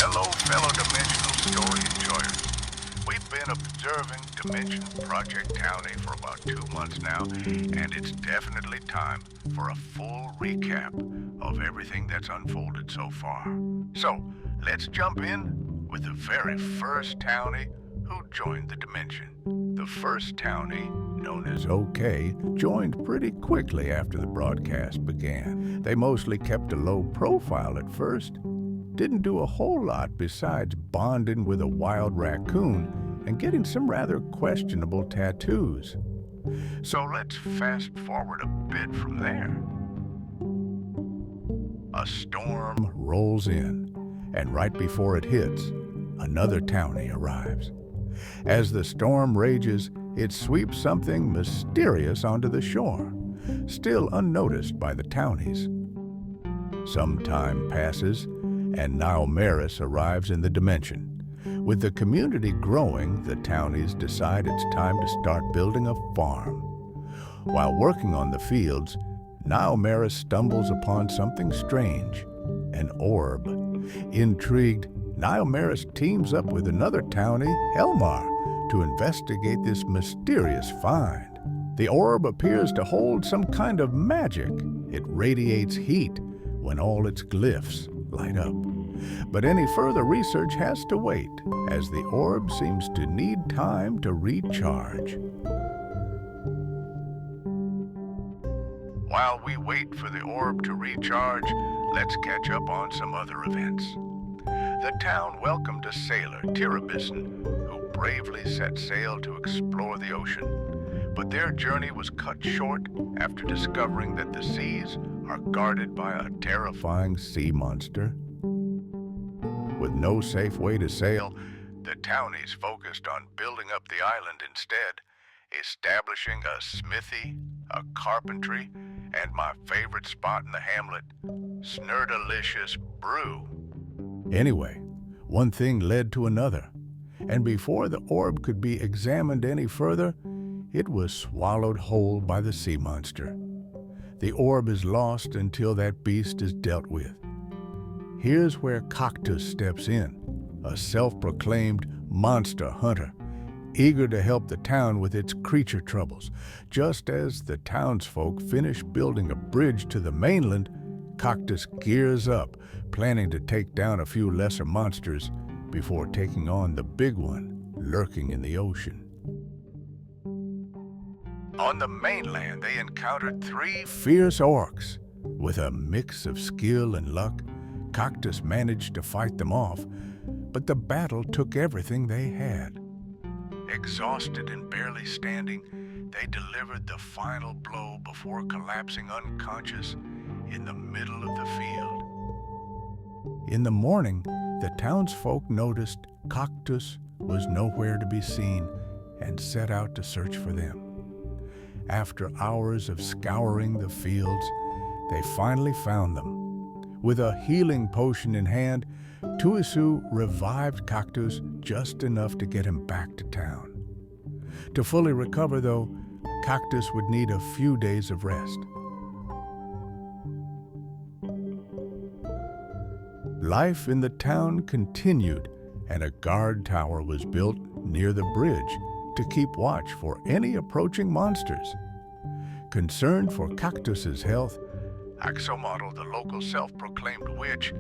Hello, fellow dimensional story enjoyers. We've been observing Dimension Project Townie for about 2 months now, and it's definitely time for a full recap of everything that's unfolded so far. So, let's jump in with the very first Townie who joined the Dimension. The first Townie, known as OK, joined pretty quickly after the broadcast began. They mostly kept a low profile at first, didn't do a whole lot besides bonding with a wild raccoon and getting some rather questionable tattoos. So let's fast forward a bit from there. A storm rolls in, and right before it hits, another Townie arrives. As the storm rages, it sweeps something mysterious onto the shore, still unnoticed by the Townies. Some time passes, and now Maris arrives in the Dimension. With the community growing, the Townies decide it's time to start building a farm. While working on the fields, now Maris stumbles upon something strange, an orb. Intrigued, Nile Maris teams up with another Townie, Elmar, to investigate this mysterious find. The orb appears to hold some kind of magic. It radiates heat when all its glyphs light up. But any further research has to wait, as the orb seems to need time to recharge. While we wait for the orb to recharge, let's catch up on some other events. The town welcomed a sailor, Tirabisson, who bravely set sail to explore the ocean. But their journey was cut short after discovering that the seas are guarded by a terrifying sea monster. With no safe way to sail, the Townies focused on building up the island instead, establishing a smithy, a carpentry, and my favorite spot in the hamlet, Snurdalicious Brew. Anyway, one thing led to another, and before the orb could be examined any further, it was swallowed whole by the sea monster. The orb is lost until that beast is dealt with. Here's where Cactus steps in, a self-proclaimed monster hunter, eager to help the town with its creature troubles. Just as the townsfolk finish building a bridge to the mainland, Cactus gears up, planning to take down a few lesser monsters before taking on the big one lurking in the ocean. On the mainland, they encountered 3 fierce orcs. With a mix of skill and luck, Cactus managed to fight them off, but the battle took everything they had. Exhausted and barely standing, they delivered the final blow before collapsing unconscious in the middle of the field. In the morning, the townsfolk noticed Cactus was nowhere to be seen and set out to search for them. After hours of scouring the fields, they finally found them. With a healing potion in hand, Tuisu revived Cactus just enough to get him back to town. To fully recover, though, Cactus would need a few days of rest. Life in the town continued, and a guard tower was built near the bridge to keep watch for any approaching monsters. Concerned for Cactus's health, Axolotl, the local self-proclaimed witch,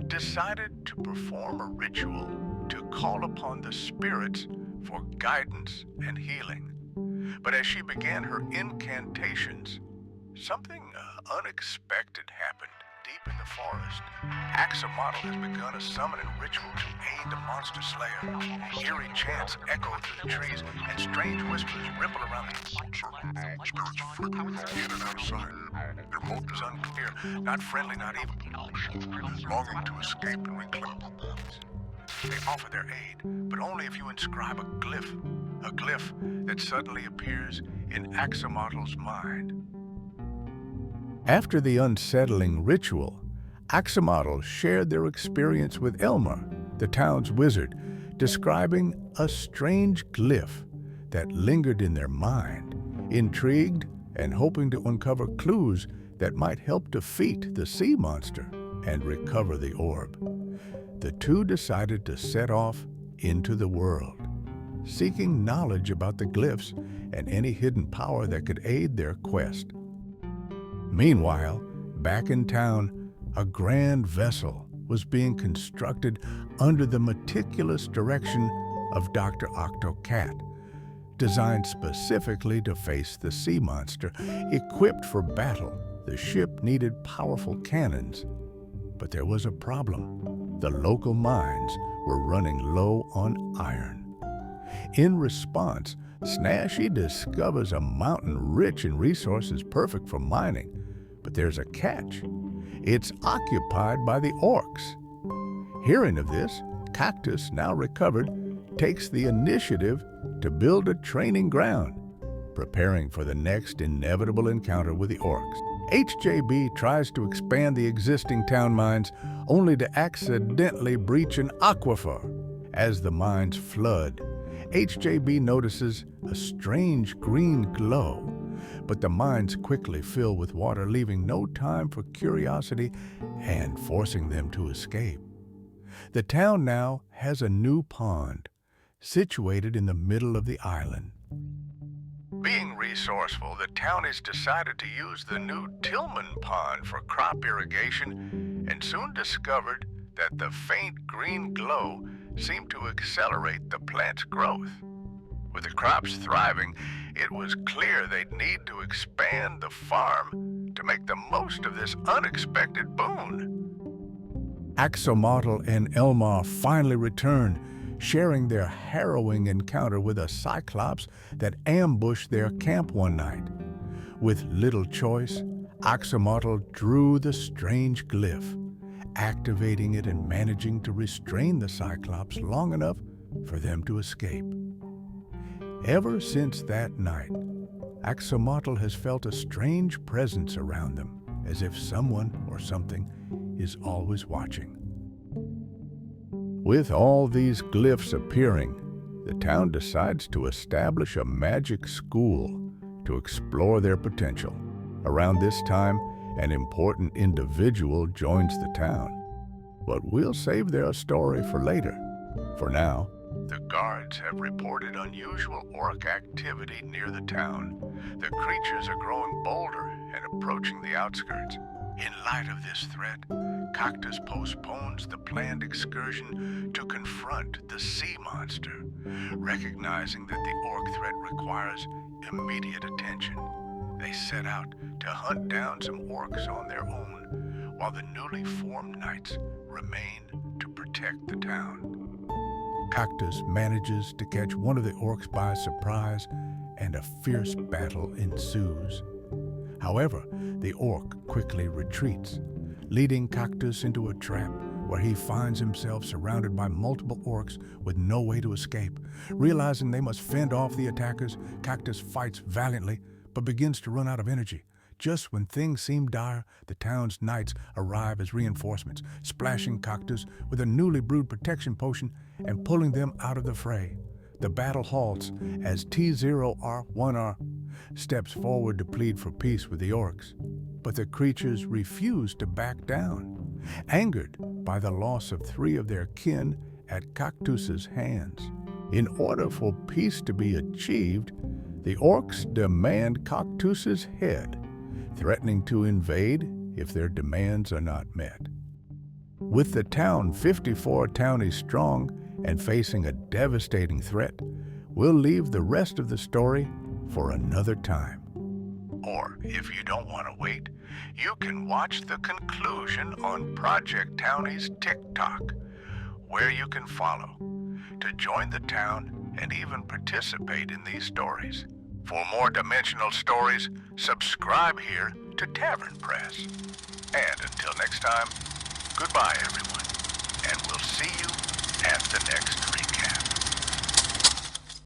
decided to perform a ritual to call upon the spirits for guidance and healing. But as she began her incantations, something unexpected happened. Deep in the forest, Axolotl has begun a summoning ritual to aid the monster slayer. Eerie chants echo through the trees, and strange whispers ripple around the spirits flickering in and out of sight. Their motive is unclear, not friendly, not evil, longing to escape and reclaim their bodies. They offer their aid, but only if you inscribe a glyph that suddenly appears in Axolotl's mind. After the unsettling ritual, Axolotl shared their experience with Elmar, the town's wizard, describing a strange glyph that lingered in their mind. Intrigued and hoping to uncover clues that might help defeat the sea monster and recover the orb, the two decided to set off into the world, seeking knowledge about the glyphs and any hidden power that could aid their quest. Meanwhile, back in town, a grand vessel was being constructed under the meticulous direction of Dr. Octocat, designed specifically to face the sea monster. Equipped for battle, the ship needed powerful cannons. But there was a problem. The local mines were running low on iron. In response, Snashy discovers a mountain rich in resources perfect for mining. But there's a catch. It's occupied by the orcs. Hearing of this, Cactus, now recovered, takes the initiative to build a training ground, preparing for the next inevitable encounter with the orcs. HJB tries to expand the existing town mines, only to accidentally breach an aquifer. As the mines flood, HJB notices a strange green glow, but the mines quickly fill with water, leaving no time for curiosity and forcing them to escape. The town now has a new pond, situated in the middle of the island. Being resourceful, the Townies decided to use the new Tillman Pond for crop irrigation and soon discovered that the faint green glow seemed to accelerate the plant's growth. With the crops thriving, it was clear they'd need to expand the farm to make the most of this unexpected boon. Axolotl and Elmar finally return, sharing their harrowing encounter with a cyclops that ambushed their camp one night. With little choice, Axolotl drew the strange glyph, activating it and managing to restrain the cyclops long enough for them to escape. Ever since that night, Axolotl has felt a strange presence around them, as if someone or something is always watching. With all these glyphs appearing, the town decides to establish a magic school to explore their potential. Around this time, an important individual joins the town. But we'll save their story for later. For now, the guards have reported unusual orc activity near the town. The creatures are growing bolder and approaching the outskirts. In light of this threat, Cactus postpones the planned excursion to confront the sea monster, recognizing that the orc threat requires immediate attention. They set out to hunt down some orcs on their own, while the newly formed knights remain to protect the town. Cactus manages to catch one of the orcs by surprise, and a fierce battle ensues. However, the orc quickly retreats, leading Cactus into a trap where he finds himself surrounded by multiple orcs with no way to escape. Realizing they must fend off the attackers, Cactus fights valiantly but begins to run out of energy. Just when things seem dire, the town's knights arrive as reinforcements, splashing Cactus with a newly brewed protection potion and pulling them out of the fray. The battle halts as T0R1R steps forward to plead for peace with the orcs. But the creatures refuse to back down, angered by the loss of 3 of their kin at Cactus's hands. In order for peace to be achieved, the orcs demand Cactus's head, threatening to invade if their demands are not met. With the town 54 Townies strong and facing a devastating threat, we'll leave the rest of the story for another time. Or, if you don't want to wait, you can watch the conclusion on Project Townie's TikTok, where you can follow to join the town and even participate in these stories. For more dimensional stories, subscribe here to Tavern Press. And until next time, goodbye everyone, and we'll see you at the next read.